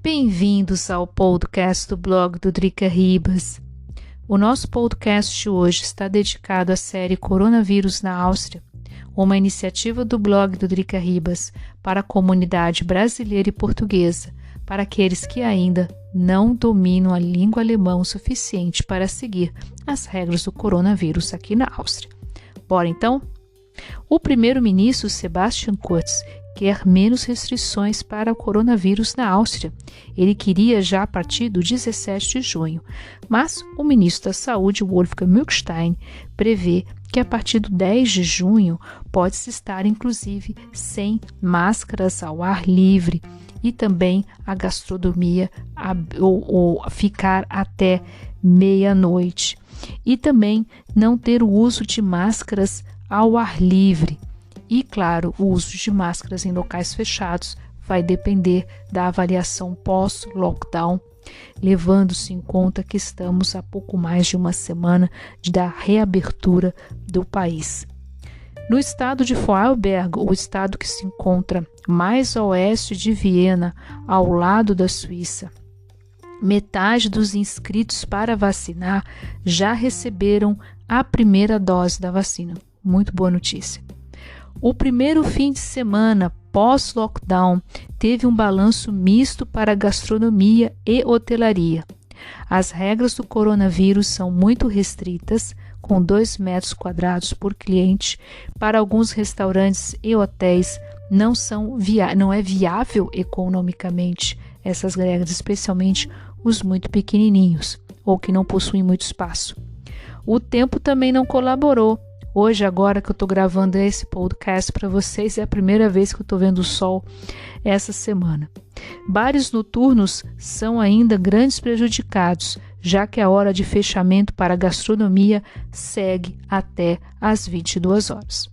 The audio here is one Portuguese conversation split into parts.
Bem-vindos ao podcast do blog do Drica Ribas. O nosso podcast hoje está dedicado à série Coronavírus na Áustria, uma iniciativa do blog do Drica Ribas para a comunidade brasileira e portuguesa, para aqueles que ainda não dominam a língua alemã o suficiente para seguir as regras do coronavírus aqui na Áustria. Bora então? O primeiro-ministro Sebastian Kurz quer menos restrições para o coronavírus na Áustria. Ele queria já a partir do 17 de junho, mas o ministro da Saúde, Wolfgang Mückstein, prevê que a partir do 10 de junho pode-se estar, inclusive, sem máscaras ao ar livre e também a gastronomia ou ficar até meia-noite. E também não ter o uso de máscaras ao ar livre. E, claro, o uso de máscaras em locais fechados vai depender da avaliação pós-lockdown, levando-se em conta que estamos a pouco mais de uma semana da reabertura do país. No estado de Vorarlberg, o estado que se encontra mais a oeste de Viena, ao lado da Suíça, metade dos inscritos para vacinar já receberam a primeira dose da vacina. Muito boa notícia. O primeiro fim de semana pós-lockdown teve um balanço misto para gastronomia e hotelaria. As regras do coronavírus são muito restritas, com 2 metros quadrados por cliente. Para alguns restaurantes e hotéis não é viável economicamente essas regras, especialmente os muito pequenininhos ou que não possuem muito espaço. O tempo também não colaborou. Hoje, agora que eu estou gravando esse podcast para vocês, é a primeira vez que eu estou vendo o sol essa semana. Bares noturnos são ainda grandes prejudicados, já que a hora de fechamento para a gastronomia segue até às 22 horas.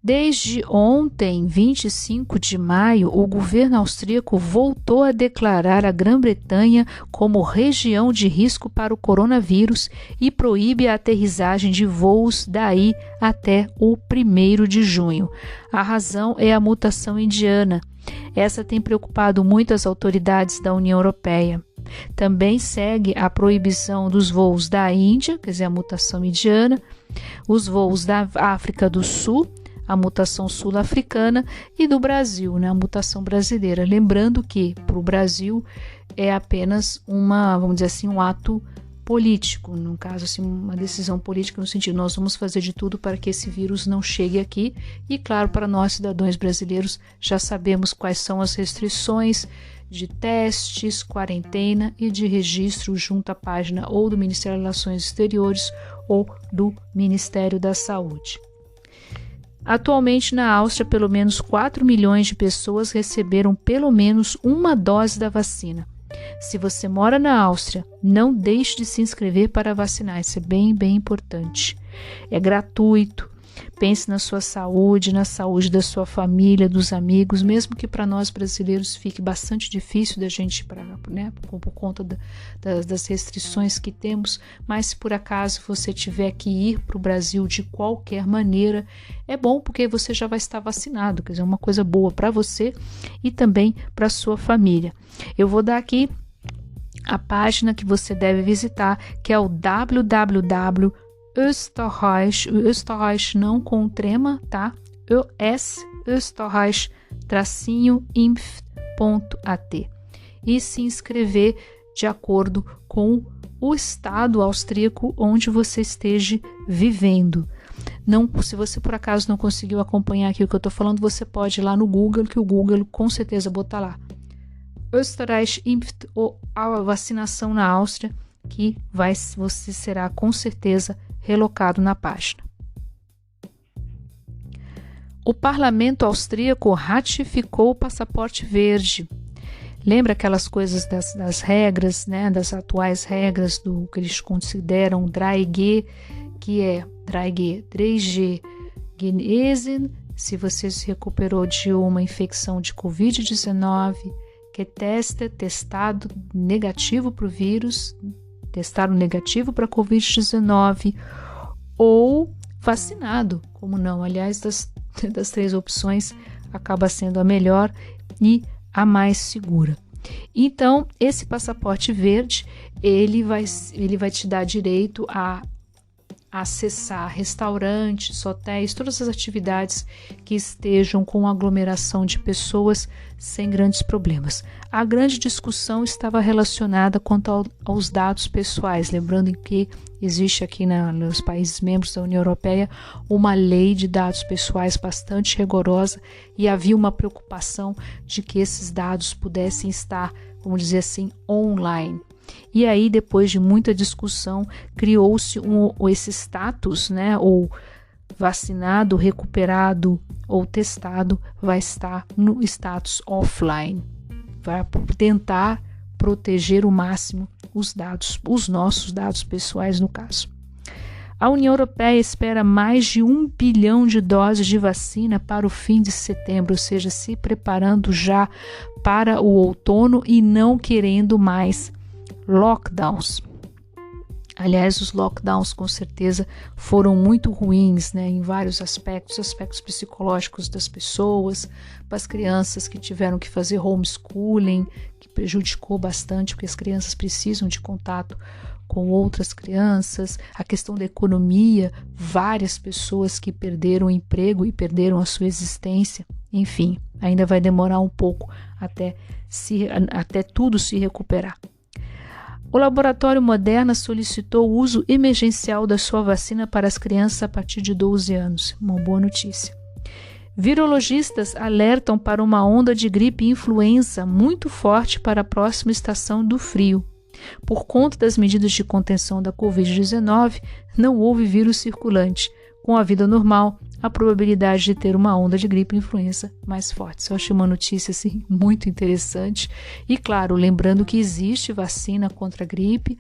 Desde ontem, 25 de maio, o governo austríaco voltou a declarar a Grã-Bretanha como região de risco para o coronavírus e proíbe a aterrissagem de voos daí até o 1º de junho. A razão é a mutação indiana. Essa tem preocupado muito as autoridades da União Europeia. Também segue a proibição dos voos da Índia, quer dizer, a mutação indiana, os voos da África do Sul, a mutação sul-africana, e do Brasil, né, a mutação brasileira. Lembrando que para o Brasil é apenas vamos dizer assim, um ato político, no caso assim, uma decisão política no sentido, nós vamos fazer de tudo para que esse vírus não chegue aqui e, claro, para nós cidadãos brasileiros já sabemos quais são as restrições de testes, quarentena e de registro junto à página ou do Ministério das Relações Exteriores ou do Ministério da Saúde. Atualmente, na Áustria, pelo menos 4 milhões de pessoas receberam pelo menos uma dose da vacina. Se você mora na Áustria, não deixe de se inscrever para vacinar. Isso é bem, bem importante. É gratuito. Pense na sua saúde, na saúde da sua família, dos amigos, mesmo que para nós brasileiros fique bastante difícil da gente, por conta das restrições que temos, mas se por acaso você tiver que ir para o Brasil de qualquer maneira, é bom porque você já vai estar vacinado, quer dizer, uma coisa boa para você e também para a sua família. Eu vou dar aqui a página que você deve visitar, que é o www.Österreich, Österreich não com trema, tá? Österreich-impf.at e se inscrever de acordo com o estado austríaco onde você esteja vivendo. Se você por acaso não conseguiu acompanhar aqui o que eu estou falando, você pode ir lá no Google, que o Google com certeza botar lá Österreich impft ou a vacinação na Áustria, que você será com certeza relocado na página. O parlamento austríaco ratificou o passaporte verde. Lembra aquelas coisas das regras, né, das atuais regras do que eles consideram 3G, que é 3G Genesen, se você se recuperou de uma infecção de Covid-19, que testado negativo para o vírus, testaram negativo para Covid-19 ou vacinado, como não? Aliás, das 3 opções, acaba sendo a melhor e a mais segura. Então, esse passaporte verde, ele vai te dar direito a acessar restaurantes, hotéis, todas as atividades que estejam com aglomeração de pessoas sem grandes problemas. A grande discussão estava relacionada quanto aos dados pessoais, lembrando que existe aqui nos países membros da União Europeia uma lei de dados pessoais bastante rigorosa e havia uma preocupação de que esses dados pudessem estar, vamos dizer assim, online. E aí, depois de muita discussão, criou-se esse status, né, ou vacinado, recuperado ou testado, vai estar no status offline. Vai tentar proteger o máximo os nossos dados pessoais, no caso. A União Europeia espera mais de 1 bilhão de doses de vacina para o fim de setembro, ou seja, se preparando já para o outono e não querendo mais lockdowns. Aliás, os lockdowns com certeza foram muito ruins, né, em vários aspectos psicológicos das pessoas, para as crianças que tiveram que fazer homeschooling, que prejudicou bastante, porque as crianças precisam de contato com outras crianças, a questão da economia, várias pessoas que perderam o emprego e perderam a sua existência, enfim, ainda vai demorar um pouco até tudo se recuperar. O laboratório Moderna solicitou o uso emergencial da sua vacina para as crianças a partir de 12 anos. Uma boa notícia. Virologistas alertam para uma onda de gripe e influenza muito forte para a próxima estação do frio. Por conta das medidas de contenção da Covid-19, não houve vírus circulante. Com a vida normal, a probabilidade de ter uma onda de gripe e influenza mais forte. Eu achei uma notícia assim, muito interessante. E claro, lembrando que existe vacina contra a gripe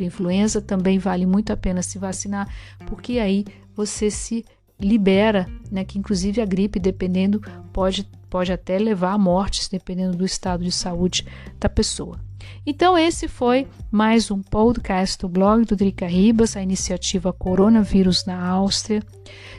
e influenza, também vale muito a pena se vacinar, porque aí você se libera, né, que inclusive a gripe, dependendo, pode até levar a mortes, dependendo do estado de saúde da pessoa. Então esse foi mais um podcast do blog do Drica Ribas, a iniciativa Coronavírus na Áustria.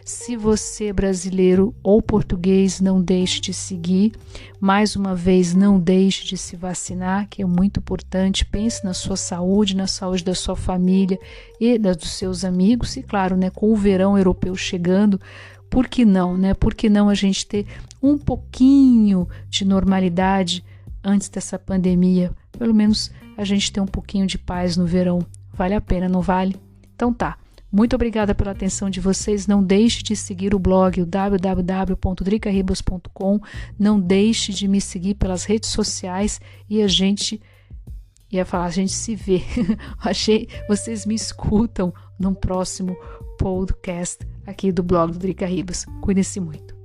Se você é brasileiro ou português, não deixe de seguir. Mais uma vez, não deixe de se vacinar, que é muito importante. Pense na sua saúde, na saúde da sua família e dos seus amigos. E claro, né, com o verão europeu chegando, por que não, né? Por que não a gente ter um pouquinho de normalidade antes dessa pandemia? Pelo menos a gente ter um pouquinho de paz no verão. Vale a pena, não vale? Então tá. Muito obrigada pela atenção de vocês. Não deixe de seguir o blog, o www.dricaribas.com. Não deixe de me seguir pelas redes sociais e a gente se vê. Vocês me escutam num próximo podcast aqui do blog do Drica Ribas. Cuidem-se muito.